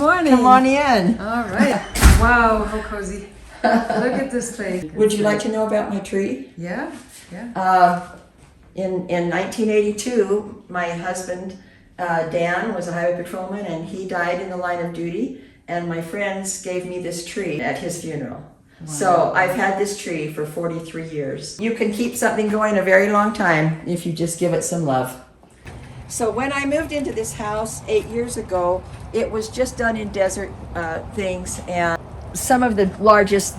Morning. Come on in. All right. Wow, how cozy. Look at this place. Would you like to know about my tree? Yeah, yeah. In 1982, my husband, Dan, was a highway patrolman, and he died in the line of duty, and my friends gave me this tree at his funeral. Wow. So I've had this tree for 43 years. You can keep something going a very long time if you just give it some love. So when I moved into this house 8 years ago, it was just done in desert things, and some of the largest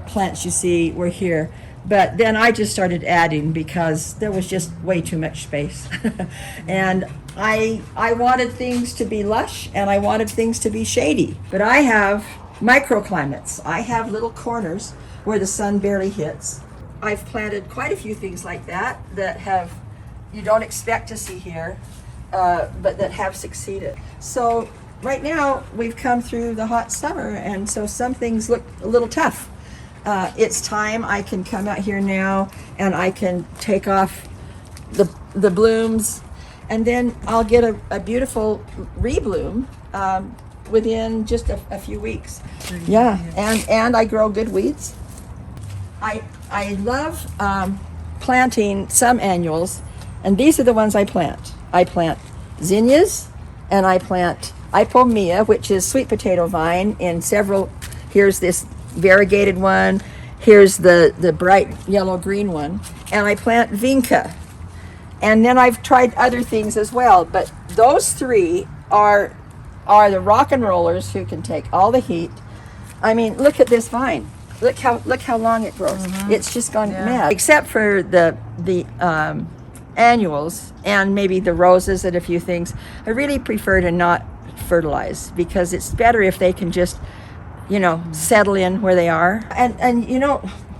plants you see were here. But then I just started adding because there was just way too much space. And I wanted things to be lush and I wanted things to be shady. But I have microclimates. I have little corners where the sun barely hits. I've planted quite a few things like that have you don't expect to see here, but that have succeeded. So right now we've come through the hot summer, and so some things look a little tough. It's time I can come out here now and I can take off the blooms, and then I'll get a beautiful rebloom within just a few weeks. Yeah, and I grow good weeds. I love planting some annuals, and these are the ones I plant. I plant zinnias, and I plant ipomea, which is sweet potato vine, in several. Here's this variegated one. Here's the bright yellow-green one. And I plant vinca. And then I've tried other things as well, but those three are the rock and rollers who can take all the heat. I mean, look at this vine. Look how long it grows. Mm-hmm. It's just gone mad. Except for the annuals and maybe the roses and a few things, I really prefer to not fertilize because it's better if they can just, settle in where they are. And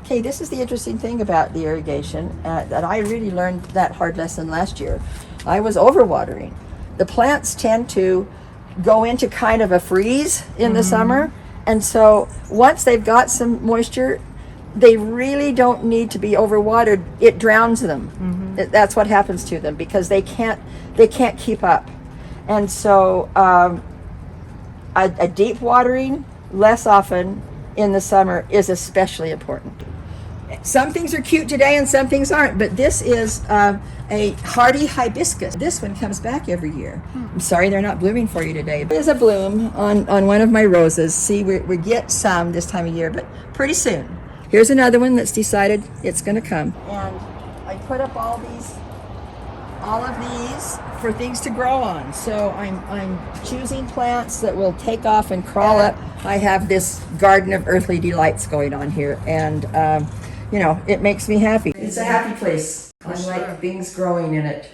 okay, this is the interesting thing about the irrigation, that I really learned that hard lesson last year. I was overwatering. The plants tend to go into kind of a freeze in the summer, and so once they've got some moisture, they really don't need to be overwatered. It drowns them. Mm-hmm. That's what happens to them because they can't keep up. And so a deep watering less often in the summer is especially important. Some things are cute today and some things aren't, but this is a hardy hibiscus. This one comes back every year. I'm sorry they're not blooming for you today. There's a bloom on one of my roses. See, we get some this time of year, but pretty soon. Here's another one that's decided it's going to come. And I put up all of these for things to grow on. So I'm choosing plants that will take off and crawl up. I have this garden of earthly delights going on here, and it makes me happy. It's a happy place. I like things growing in it.